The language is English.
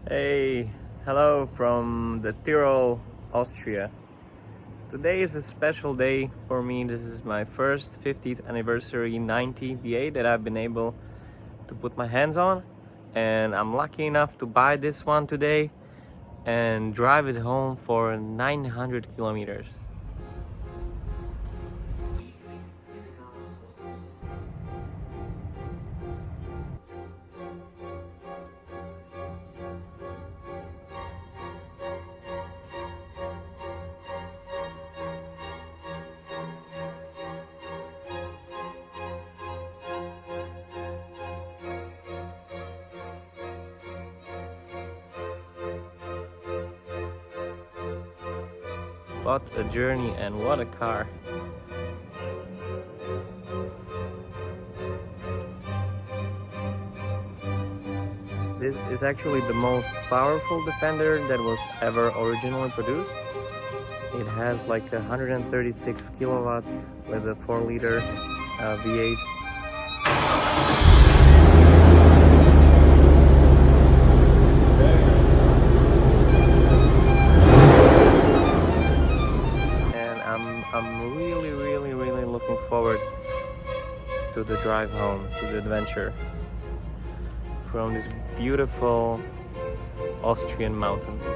Hey, hello from the Tyrol, Austria. So today is a special day for me. This is my first 50th anniversary 90 V8 that I've been able to put my hands on, and I'm lucky enough to buy this one today and drive it home for 900 kilometers. What a journey and what a car. This is actually the most powerful Defender that was ever originally produced. It has like 136 kilowatts with a 4-liter V8. And I'm really looking forward to the drive home, to the adventure from these beautiful Austrian mountains.